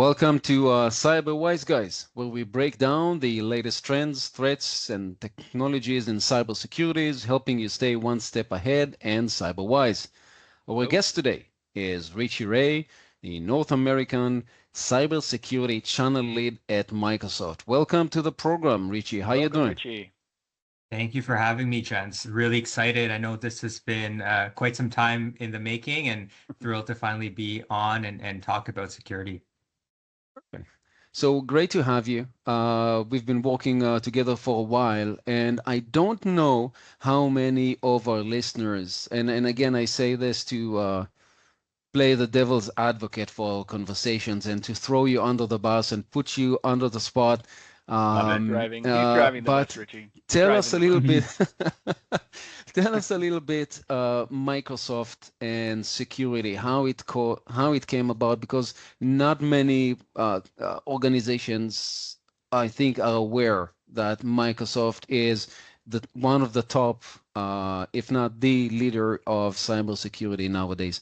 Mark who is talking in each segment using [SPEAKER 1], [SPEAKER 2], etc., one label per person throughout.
[SPEAKER 1] Welcome to Cyber Wise Guys, where we break down the latest trends, threats, and technologies in cybersecurity, helping you stay one step ahead and cyber wise. Our guest today is Richie Rai, the North American Cybersecurity Channel Lead at Microsoft. Welcome to the program, Richie. How you doing?
[SPEAKER 2] Richie.
[SPEAKER 3] Thank you for having me, Chance. Really excited. I know this has been quite some time in the making and thrilled to finally be on and talk about security.
[SPEAKER 1] Okay. So great to have you. We've been working together for a while, and I don't know how many of our listeners, and again, I say this to play the devil's advocate for our conversations and to throw you under the bus and put you under the spot.
[SPEAKER 2] Love it. He's driving the bus, Richie.
[SPEAKER 1] Tell us a little bit. Tell us a little bit, Microsoft and security, how it came about, because not many organizations, I think, are aware that Microsoft is one of the top, if not the leader of cybersecurity nowadays.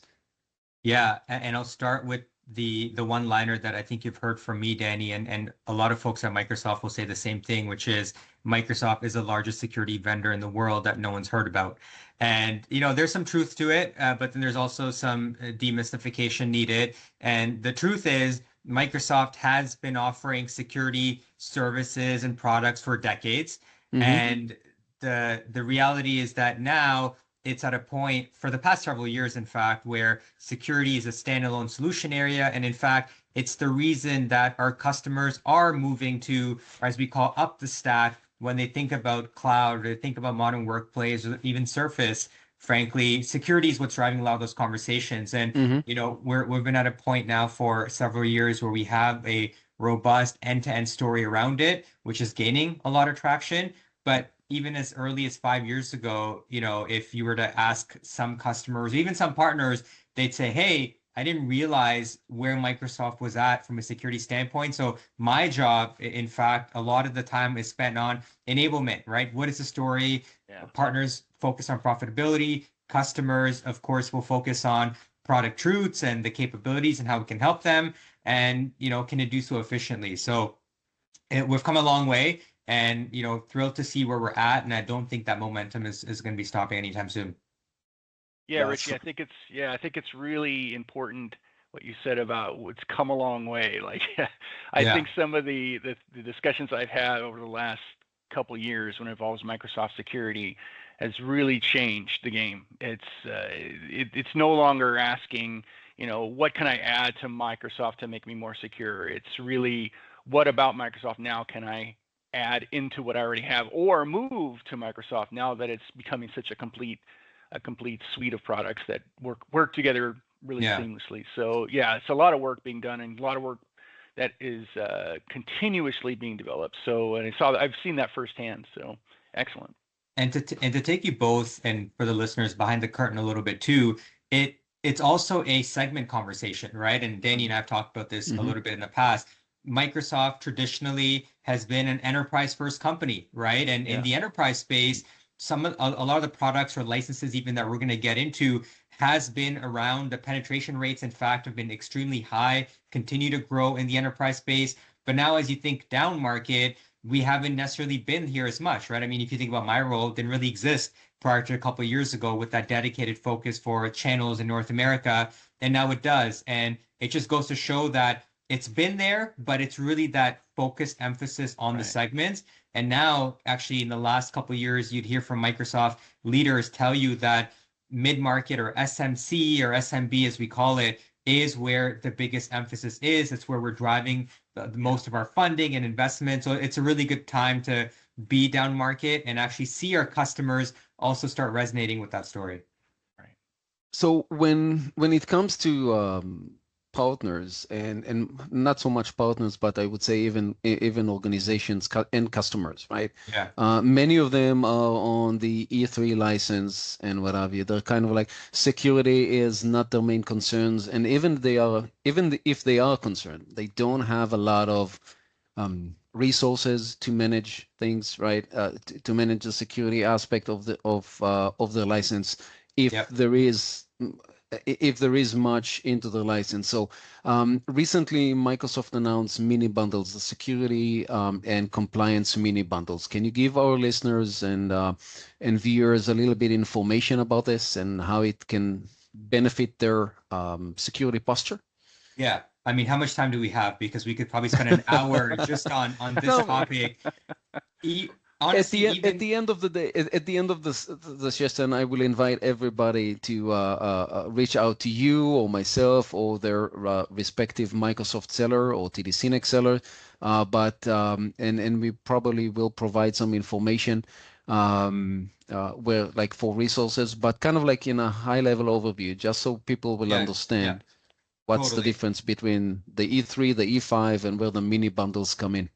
[SPEAKER 3] Yeah, and I'll start with the one-liner that I think you've heard from me, Danny, and a lot of folks at Microsoft will say the same thing, which is Microsoft is the largest security vendor in the world that no one's heard about. And, there's some truth to it, but then there's also some demystification needed. And the truth is Microsoft has been offering security services and products for decades. Mm-hmm. And the reality is that now it's at a point for the past several years, in fact, where security is a standalone solution area. And in fact, it's the reason that our customers are moving to, as we call, up the stack when they think about cloud, or they think about modern workplace, or even Surface. Frankly, security is what's driving a lot of those conversations. And, we've been at a point now for several years where we have a robust end-to-end story around it, which is gaining a lot of traction. But even as early as 5 years ago, if you were to ask some customers, even some partners, they'd say, hey, I didn't realize where Microsoft was at from a security standpoint. So my job, in fact, a lot of the time is spent on enablement, right? What is the story? Yeah. Partners focus on profitability. Customers, of course, will focus on product truths and the capabilities and how we can help them. And, can it do so efficiently? So we've come a long way. And, thrilled to see where we're at. And I don't think that momentum is going to be stopping anytime soon.
[SPEAKER 2] Yeah, Richie, I think it's really important what you said about it's come a long way. Like, I think some of the discussions I've had over the last couple of years when it involves Microsoft security has really changed the game. It's no longer asking, what can I add to Microsoft to make me more secure? It's really, what about Microsoft now can I add into what I already have, or move to Microsoft now that it's becoming such a complete suite of products that work together really seamlessly. So yeah, it's a lot of work being done and a lot of work that is continuously being developed. So, and I've seen that firsthand. So excellent.
[SPEAKER 3] And to take you both, and for the listeners, behind the curtain a little bit too, it's also a segment conversation, right? And Danny and I have talked about this a little bit in the past. Microsoft traditionally has been an enterprise-first company, right? And in the enterprise space, a lot of the products or licenses even that we're going to get into has been around the penetration rates, in fact, have been extremely high, continue to grow in the enterprise space. But now as you think down market, we haven't necessarily been here as much, right? I mean, if you think about my role, it didn't really exist prior to a couple of years ago with that dedicated focus for channels in North America. And now it does. And it just goes to show that it's been there, but it's really that focused emphasis on the segments. And now, actually, in the last couple of years, you'd hear from Microsoft leaders tell you that mid-market, or SMC, or SMB, as we call it, is where the biggest emphasis is. It's where we're driving the most of our funding and investment. So it's a really good time to be down market and actually see our customers also start resonating with that story.
[SPEAKER 1] Right. So when it comes to partners and not so much partners, but I would say even organizations and customers, right?
[SPEAKER 3] Yeah.
[SPEAKER 1] Many of them are on the E3 license and what have you. They're kind of like, security is not their main concerns, and even if they are concerned, they don't have a lot of resources to manage things, right? To manage the security aspect of their license. If there is if there is much into the license. So recently, Microsoft announced mini bundles, the security and compliance mini bundles. Can you give our listeners and viewers a little bit information about this and how it can benefit their security posture?
[SPEAKER 3] Yeah. I mean, how much time do we have? Because we could probably spend an hour just on this topic. Honestly,
[SPEAKER 1] at the end of the day, at the end of the session, I will invite everybody to reach out to you or myself or their respective Microsoft seller or TD SYNNEX seller. And we probably will provide some information where like for resources, but kind of like in a high level overview, just so people will understand what's the difference between the E3, the E5, and where the mini bundles come in.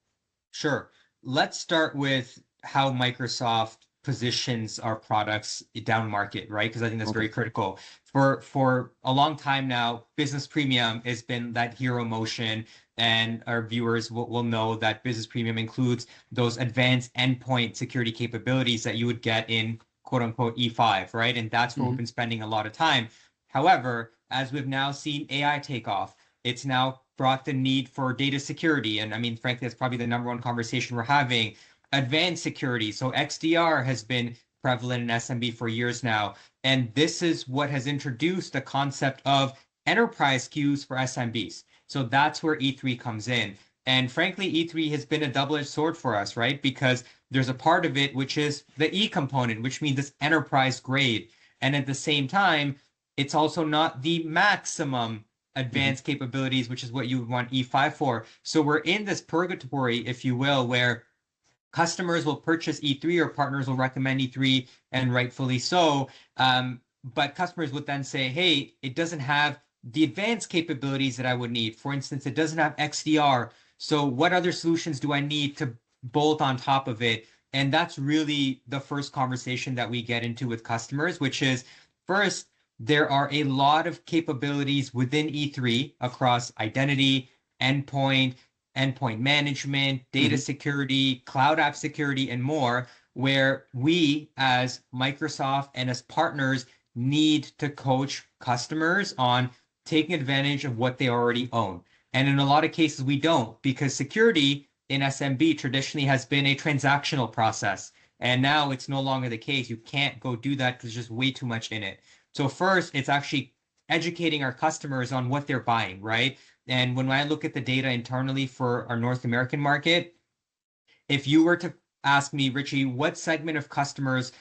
[SPEAKER 3] Sure. Let's start with how Microsoft positions our products down market, right? Because I think that's very critical. For a long time now, Business Premium has been that hero motion, and our viewers will know that Business Premium includes those advanced endpoint security capabilities that you would get in quote unquote E5, right? And that's where we've been spending a lot of time. However, as we've now seen AI take off, it's now brought the need for data security. And I mean, frankly, that's probably the number one conversation we're having. Advanced security. So XDR has been prevalent in SMB for years now. And this is what has introduced the concept of enterprise queues for SMBs. So that's where E3 comes in. And frankly, E3 has been a double-edged sword for us, right? Because there's a part of it which is the E component, which means it's enterprise grade. And at the same time, it's also not the maximum advanced capabilities, which is what you would want E5 for. So we're in this purgatory, if you will, where customers will purchase E3 or partners will recommend E3, and rightfully so. But customers would then say, hey, it doesn't have the advanced capabilities that I would need. For instance, it doesn't have XDR. So what other solutions do I need to bolt on top of it? And that's really the first conversation that we get into with customers, which is first, there are a lot of capabilities within E3 across identity, endpoint management, data security, cloud app security, and more, where we as Microsoft and as partners need to coach customers on taking advantage of what they already own. And in a lot of cases, we don't, because security in SMB traditionally has been a transactional process. And now it's no longer the case. You can't go do that because there's just way too much in it. So first, it's actually educating our customers on what they're buying, right? And when I look at the data internally for our North American market, if you were to ask me, Richie, what segment of customers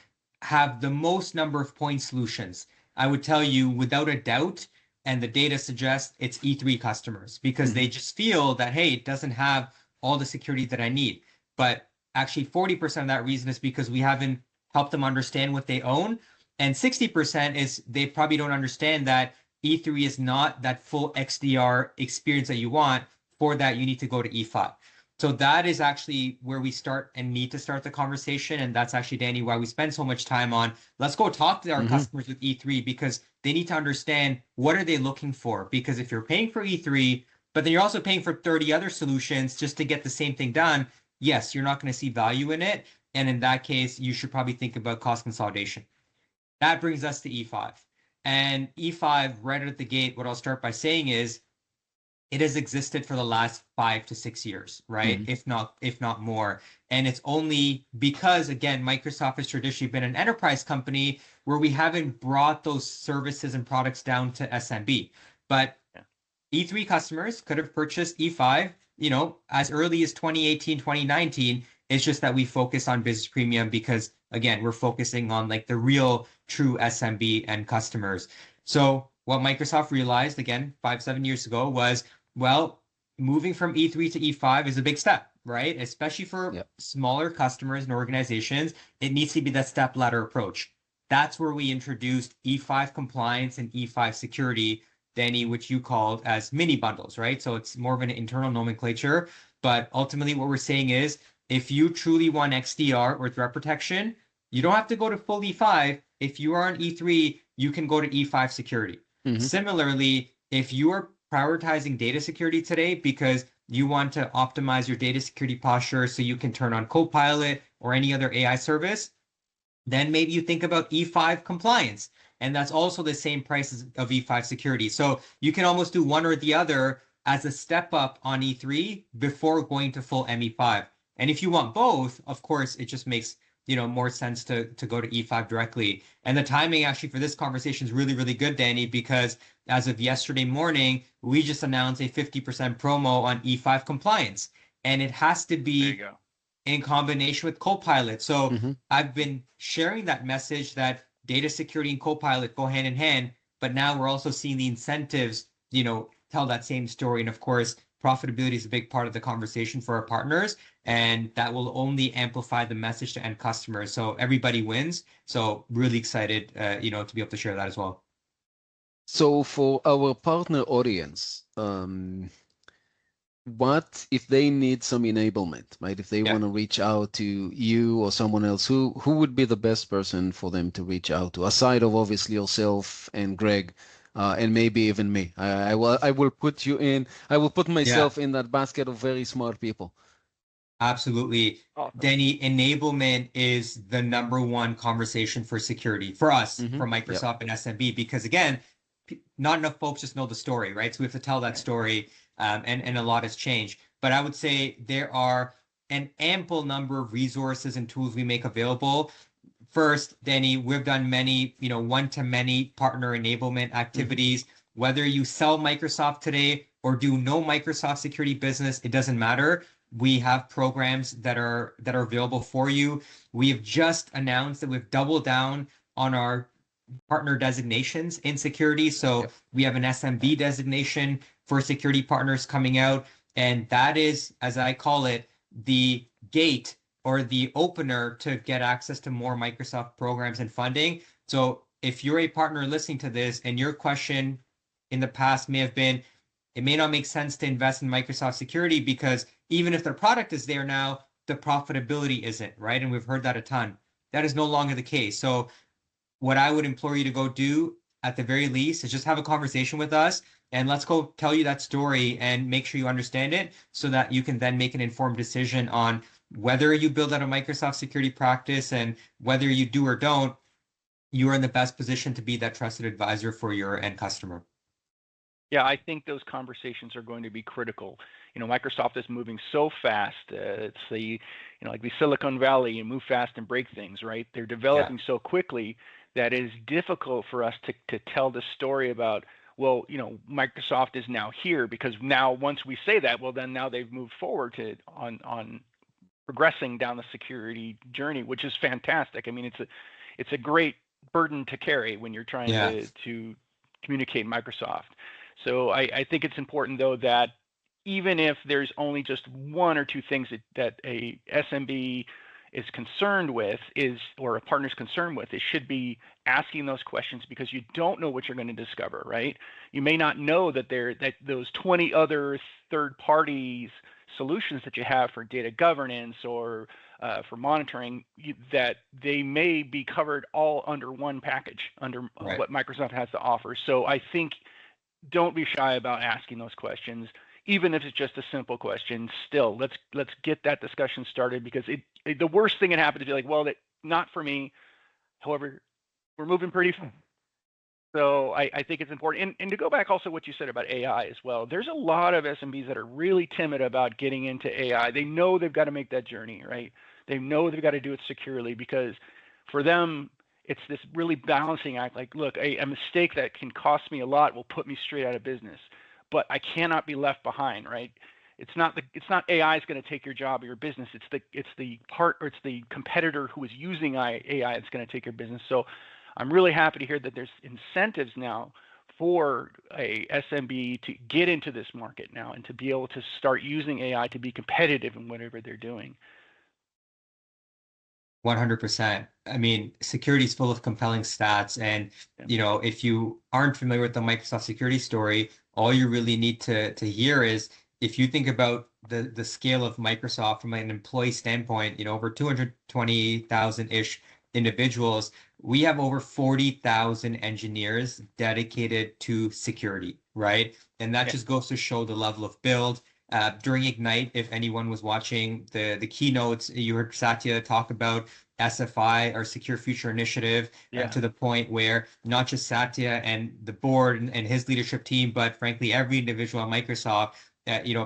[SPEAKER 3] have the most number of point solutions, I would tell you without a doubt, and the data suggests it's E3 customers, because they just feel that, hey, it doesn't have all the security that I need. But actually 40% of that reason is because we haven't helped them understand what they own. And 60% is they probably don't understand that E3 is not that full XDR experience that you want. For that, you need to go to E5. So that is actually where we start and need to start the conversation. And that's actually, Danny, why we spend so much time on, let's go talk to our customers with E3, because they need to understand what are they looking for. Because if you're paying for E3, but then you're also paying for 30 other solutions just to get the same thing done, yes, you're not going to see value in it. And in that case, you should probably think about cost consolidation. That brings us to E5. And E5, right out of the gate, what I'll start by saying is it has existed for the last 5 to 6 years, right? If not more. And it's only because, again, Microsoft has traditionally been an enterprise company where we haven't brought those services and products down to SMB. But E3 customers could have purchased E5, as early as 2018, 2019. It's just that we focus on Business Premium because, again, we're focusing on like the real true SMB and customers. So what Microsoft realized, again, 5-7 years ago was, well, moving from E3 to E5 is a big step, right? Especially for smaller customers and organizations, it needs to be that step ladder approach. That's where we introduced E5 compliance and E5 security, Danny, which you called as mini bundles, right? So it's more of an internal nomenclature, but ultimately what we're saying is, if you truly want XDR or threat protection, you don't have to go to full E5. If you are on E3, you can go to E5 security. Similarly, if you are prioritizing data security today because you want to optimize your data security posture so you can turn on Copilot or any other AI service, then maybe you think about E5 compliance. And that's also the same price of E5 security. So you can almost do one or the other as a step up on E3 before going to full ME5. And if you want both, of course, it just makes more sense to go to E5 directly. And the timing actually for this conversation is really, really good, Danny, because as of yesterday morning, we just announced a 50% promo on E5 compliance. And it has to be in combination with Copilot. So I've been sharing that message that data security and Copilot go hand in hand, but now we're also seeing the incentives, tell that same story. And of course, profitability is a big part of the conversation for our partners, and that will only amplify the message to end customers. So everybody wins. So really excited, to be able to share that as well.
[SPEAKER 1] So for our partner audience, what if they need some enablement, right? If they want to reach out to you or someone else, who would be the best person for them to reach out to, aside of obviously yourself and Greg, and maybe even me? I will put you in. I will put myself in that basket of very smart people.
[SPEAKER 3] Absolutely. Awesome. Danny, enablement is the number one conversation for security for us, for Microsoft and SMB, because again, not enough folks just know the story, right? So we have to tell that story, and a lot has changed. But I would say there are an ample number of resources and tools we make available. First, Danny, we've done many, one-to-many partner enablement activities. Whether you sell Microsoft today or do no Microsoft security business, it doesn't matter. We have programs that are available for you. We have just announced that we've doubled down on our partner designations in security. So we have an SMB designation for security partners coming out. And that is, as I call it, the gate or the opener to get access to more Microsoft programs and funding. So if you're a partner listening to this and your question in the past may have been, it may not make sense to invest in Microsoft security because even if their product is there now, the profitability isn't, right? And we've heard that a ton. That is no longer the case. So what I would implore you to go do at the very least is just have a conversation with us and let's go tell you that story and make sure you understand it so that you can then make an informed decision on whether you build out a Microsoft security practice, and whether you do or don't, you are in the best position to be that trusted advisor for your end customer.
[SPEAKER 2] Yeah, I think those conversations are going to be critical. Microsoft is moving so fast. It's like the Silicon Valley, and move fast and break things, right? They're developing so quickly that it is difficult for us to tell the story about, well, Microsoft is now here, because now once we say that, well, then now they've moved forward on progressing down the security journey, which is fantastic. I mean, it's a great burden to carry when you're trying to communicate Microsoft. So I think it's important, though, that even if there's only just one or two things that a SMB is concerned with, or a partner's concerned with, it should be asking those questions, because you don't know what you're going to discover, right? You may not know that those 20 other third parties solutions that you have for data governance or for monitoring, that they may be covered all under one package, under what Microsoft has to offer. So I think don't be shy about asking those questions, even if it's just a simple question. Still, let's get that discussion started, because the worst thing that happens is be like, well, not for me. However, we're moving pretty fast. So I think it's important. And to go back also what you said about AI as well, there's a lot of SMBs that are really timid about getting into AI. They know they've got to make that journey, right? They know they've got to do it securely, because for them, it's this really balancing act. Like, look, a mistake that can cost me a lot will put me straight out of business, but I cannot be left behind, right? It's not AI is going to take your job or your business. It's the competitor who is using AI that's going to take your business. So I'm really happy to hear that there's incentives now for a SMB to get into this market now and to be able to start using AI to be competitive in whatever they're doing.
[SPEAKER 3] 100%. I mean, security is full of compelling stats. And, if you aren't familiar with the Microsoft security story, all you really need to hear is, if you think about the scale of Microsoft from an employee standpoint, over 220,000-ish individuals, we have over 40,000 engineers dedicated to security, right? And that just goes to show the level of build. During Ignite, if anyone was watching the keynotes, you heard Satya talk about SFI, our Secure Future Initiative, to the point where not just Satya and the board and his leadership team, but frankly, every individual at Microsoft,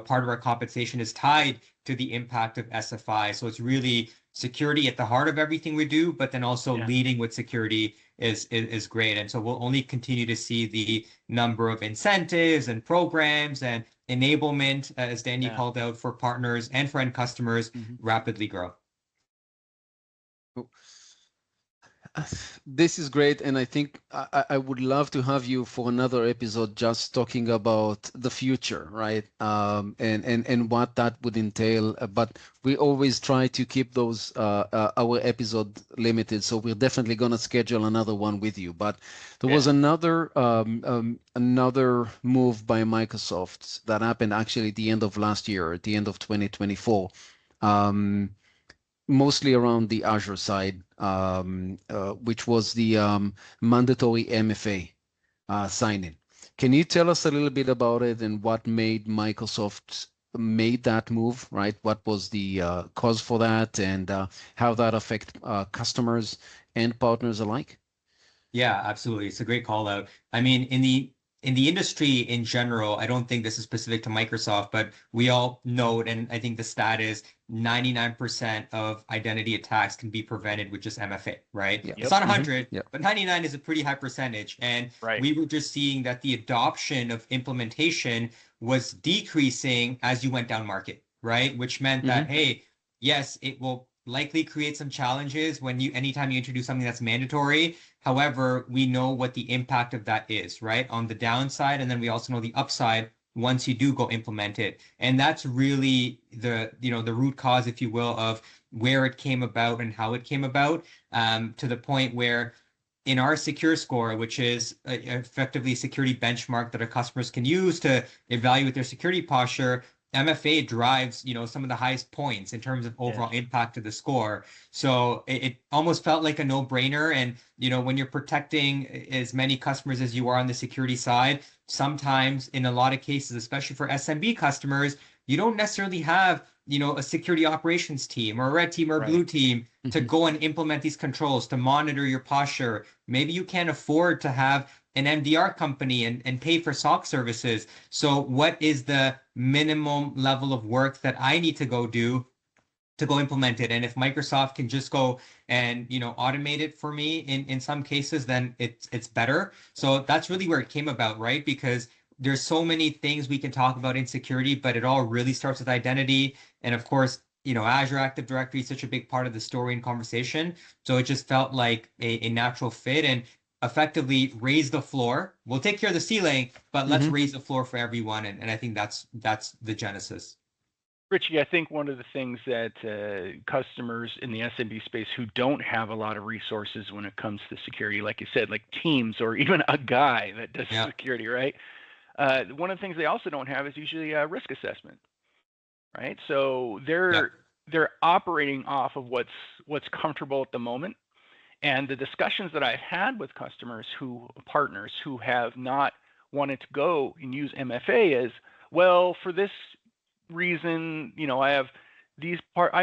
[SPEAKER 3] part of our compensation is tied to the impact of SFI. So it's really security at the heart of everything we do, but then also leading with security is great. And so we'll only continue to see the number of incentives and programs and enablement, as Danny called out, for partners and for end customers rapidly grow.
[SPEAKER 1] This is great, and I think I would love to have you for another episode just talking about the future, right? And what that would entail. But we always try to keep those our episode limited, so we're definitely gonna schedule another one with you. But there was another move by Microsoft that happened actually at the end of last year, at the end of 2024. Mostly around the Azure side, which was the mandatory MFA sign-in. Can you tell us a little bit about it and what made Microsoft made that move, right? What was the cause for that, and how that affect customers and partners alike?
[SPEAKER 3] Yeah, absolutely. It's a great call out. I mean, in the industry in general, I don't think this is specific to Microsoft, but we all know, and I think the stat is 99% of identity attacks can be prevented with just MFA, right?
[SPEAKER 1] Yeah.
[SPEAKER 3] It's not 100, but 99 is a pretty high percentage. And we were just seeing that the adoption of implementation was decreasing as you went down market, right? Which meant that, hey, yes, it will likely create some challenges anytime you introduce something that's mandatory. However, we know what the impact of that is, right? On the downside, and then we also know the upside once you do go implement it. And that's really the root cause, if you will, of where it came about and how it came about, to the point where in our secure score, which is effectively a security benchmark that our customers can use to evaluate their security posture, MFA drives, some of the highest points in terms of overall impact to the score. So it almost felt like a no-brainer. And, when you're protecting as many customers as you are on the security side, sometimes in a lot of cases, especially for SMB customers, you don't necessarily have, a security operations team or a red team or a blue team to go and implement these controls, to monitor your posture. Maybe you can't afford to have an MDR company and pay for SOC services. So what is the minimum level of work that I need to go do to go implement it? And if Microsoft can just go and automate it for me in some cases, then it's better. So that's really where it came about, right? Because there's so many things we can talk about in security, but it all really starts with identity. And of course, Azure Active Directory is such a big part of the story and conversation. So it just felt like a natural fit and effectively raise the floor. We'll take care of the ceiling, but let's raise the floor for everyone. And I think that's the genesis.
[SPEAKER 2] Richie, I think one of the things that customers in the SMB space who don't have a lot of resources when it comes to security, like you said, like teams or even a guy that does security, right? One of the things they also don't have is usually a risk assessment, right? So they're operating off of what's comfortable at the moment. And the discussions that I've had with partners who have not wanted to go and use MFA is, well, for this reason, I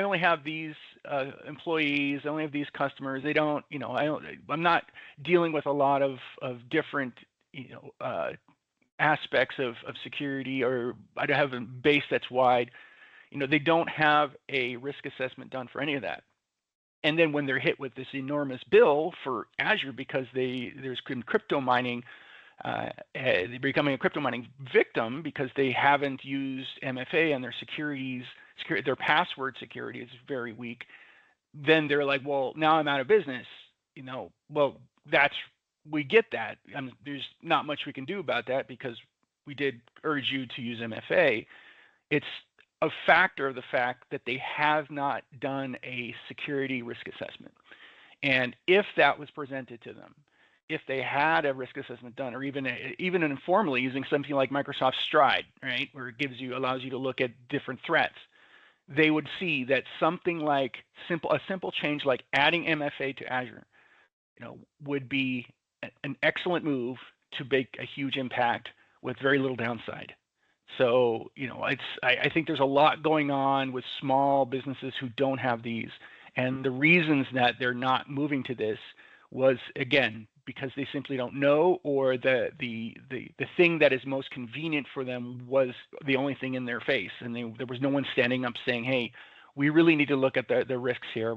[SPEAKER 2] only have these employees, I only have these customers. They don't, I'm not dealing with a lot of different, aspects of security, or I have a base that's wide. They don't have a risk assessment done for any of that. And then when they're hit with this enormous bill for Azure because there's crypto mining, they're becoming a crypto mining victim because they haven't used MFA and their password security is very weak. Then they're like, well, now I'm out of business. Well, we get that. There's not much we can do about that because we did urge you to use MFA. It's a factor of the fact that they have not done a security risk assessment. And if that was presented to them, if they had a risk assessment done, or even informally using something like Microsoft Stride, right, where it allows you to look at different threats, they would see that something like a simple change like adding MFA to Azure, would be an excellent move to make a huge impact with very little downside. So, I think there's a lot going on with small businesses who don't have these. And the reasons that they're not moving to this was, again, because they simply don't know, or the thing that is most convenient for them was the only thing in their face. And there was no one standing up saying, hey, we really need to look at the risks here,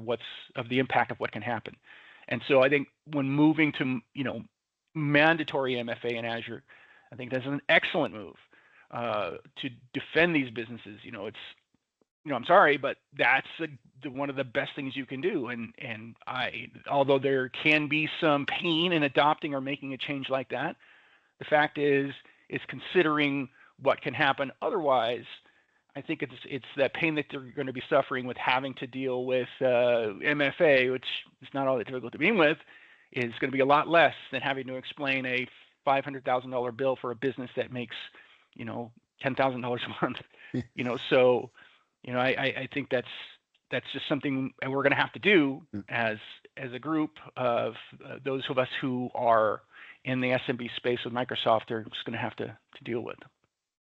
[SPEAKER 2] of the impact of what can happen. And so I think when moving to, mandatory MFA in Azure, I think that's an excellent move to defend these businesses. I'm sorry, but that's one of the best things you can do. And although there can be some pain in adopting or making a change like that, the fact is considering what can happen otherwise. I think it's that pain that they're going to be suffering with having to deal with MFA, which is not all that difficult to begin with, is going to be a lot less than having to explain a $500,000 bill for a business that makes, $10,000 a month. So, I think that's just something we're going to have to do as a group of those of us who are in the SMB space with Microsoft. Are just going to have to deal with.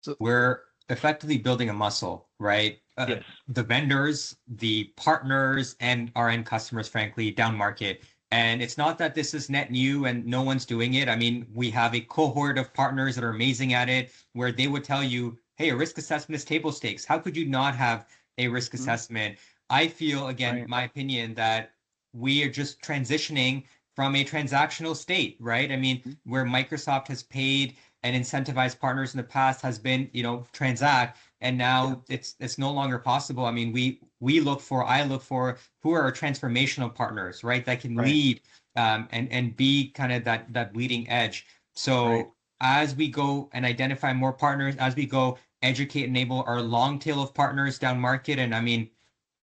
[SPEAKER 3] So we're effectively building a muscle, right?
[SPEAKER 2] Yes.
[SPEAKER 3] The vendors, the partners, and our end customers, frankly, down market. And it's not that this is net new and no one's doing it. I mean, we have a cohort of partners that are amazing at it, where they would tell you, hey, a risk assessment is table stakes. How could you not have a risk assessment? I feel, again, my opinion, that we are just transitioning from a transactional state, right? I mean, where Microsoft has paid and incentivized partners in the past has been, transact, and now it's no longer possible. I mean, I look for who are our transformational partners, right? That can lead and be kind of that leading edge. So as we go and identify more partners, as we go educate, enable our long tail of partners down market, and I mean,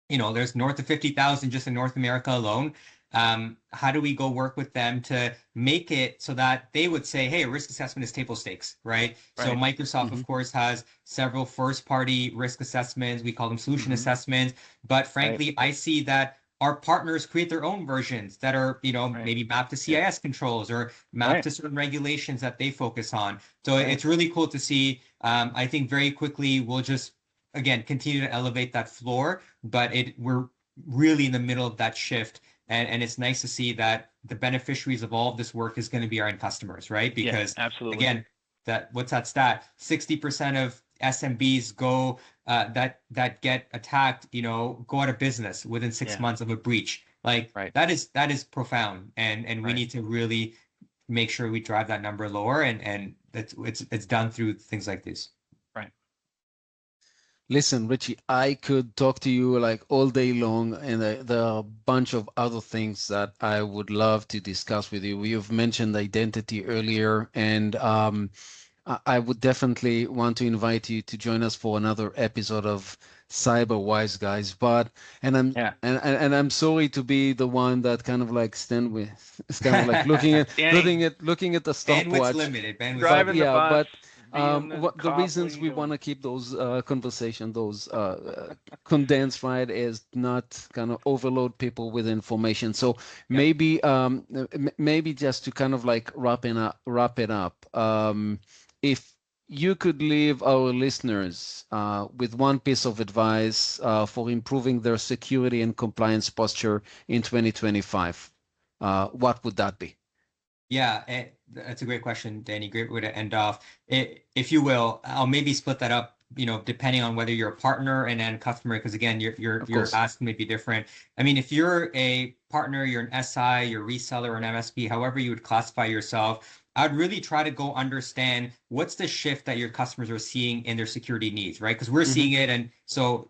[SPEAKER 3] there's north of 50,000 just in North America alone. How do we go work with them to make it so that they would say, hey, risk assessment is table stakes, right? So Microsoft, of course, has several first-party risk assessments. We call them solution assessments. But frankly, I see that our partners create their own versions that are, maybe mapped to CIS controls or mapped to certain regulations that they focus on. So it's really cool to see. I think very quickly we'll just, again, continue to elevate that floor, but we're really in the middle of that shift. And it's nice to see that the beneficiaries of all of this work is going to be our end customers, right? Because
[SPEAKER 2] absolutely.
[SPEAKER 3] Again, what's that stat? 60% of SMBs go that get attacked, go out of business within 6 months of a breach. Like that is profound, and we need to really make sure we drive that number lower, and it's done through things like this.
[SPEAKER 1] Listen, Richie, I could talk to you like all day long, and there are a bunch of other things that I would love to discuss with you. You've mentioned identity earlier, and I would definitely want to invite you to join us for another episode of Cyber Wise Guys. I'm sorry to be the one that kind of like looking at the stopwatch.
[SPEAKER 3] Bandwidth's limited.
[SPEAKER 2] Driving the bus.
[SPEAKER 1] The reasons we want to keep those conversation, those condensed, right, is not kind of overload people with information. So maybe just to kind of like wrap it up, if you could leave our listeners with one piece of advice for improving their security and compliance posture in 2025, what would that be?
[SPEAKER 3] Yeah, that's a great question, Danny. Great way to end off. If you will, I'll maybe split that up, depending on whether you're a partner and end customer, because again, your ask may be different. I mean, if you're a partner, you're an SI, you're a reseller, or an MSP, however you would classify yourself, I'd really try to go understand what's the shift that your customers are seeing in their security needs, right? Because we're seeing it, and so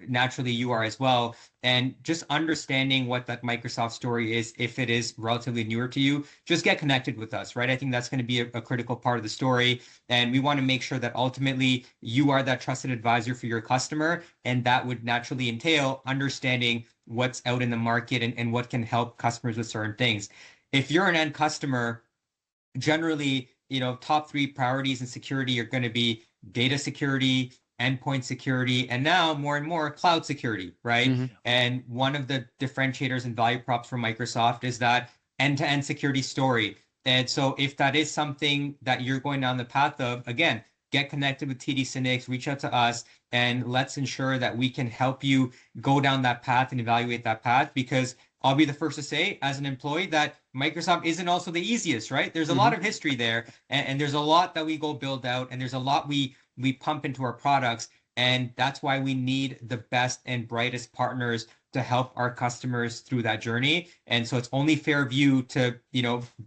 [SPEAKER 3] naturally you are as well. And just understanding what that Microsoft story is, if it is relatively newer to you, just get connected with us, right? I think that's going to be a critical part of the story, and we want to make sure that ultimately you are that trusted advisor for your customer, and that would naturally entail understanding what's out in the market and what can help customers with certain things. If you're an end customer, generally, top 3 priorities in security are going to be data security, endpoint security, and now more and more cloud security, right? And one of the differentiators and value props for Microsoft is that end-to-end security story. And so if that is something that you're going down the path of, again, get connected with TD SYNNEX, reach out to us, and let's ensure that we can help you go down that path and evaluate that path, because I'll be the first to say, as an employee, that Microsoft isn't also the easiest, right? There's a lot of history there, and there's a lot that we go build out, and there's a lot we pump into our products, and that's why we need the best and brightest partners to help our customers through that journey. And so it's only fair of you to,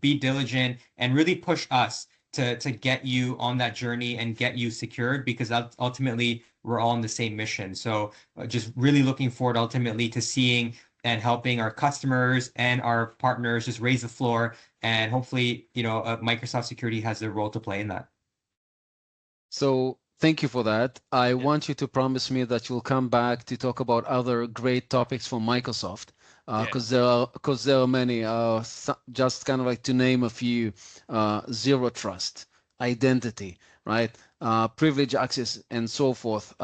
[SPEAKER 3] be diligent and really push us to get you on that journey and get you secured, because ultimately we're all on the same mission. So just really looking forward ultimately to seeing and helping our customers and our partners just raise the floor, and hopefully, Microsoft Security has a role to play in that.
[SPEAKER 1] So thank you for that. I want you to promise me that you'll come back to talk about other great topics from Microsoft, because there are many. Just kind of like to name a few: zero trust, identity, right? Privilege access, and so forth.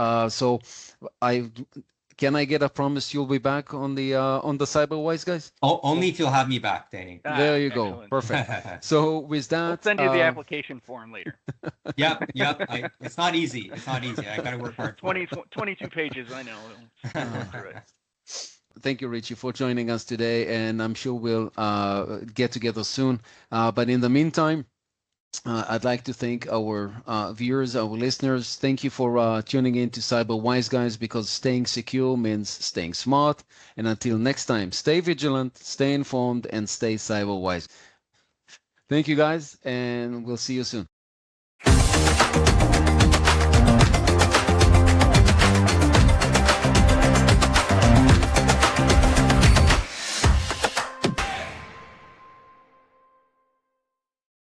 [SPEAKER 1] Can I get a promise you'll be back on the CyberWise, guys?
[SPEAKER 3] Oh, only if you'll have me back, Danny.
[SPEAKER 1] There you go. Perfect. So with that,
[SPEAKER 2] we'll send you the application form later.
[SPEAKER 3] Yep. It's not easy. I got to work hard.
[SPEAKER 2] 22 pages, I know.
[SPEAKER 1] Thank you, Richie, for joining us today, and I'm sure we'll get together soon. But in the meantime, I'd like to thank our viewers, our listeners. Thank you for tuning in to CyberWise, guys, because staying secure means staying smart. And until next time, stay vigilant, stay informed, and stay CyberWise. Thank you, guys, and we'll see you soon.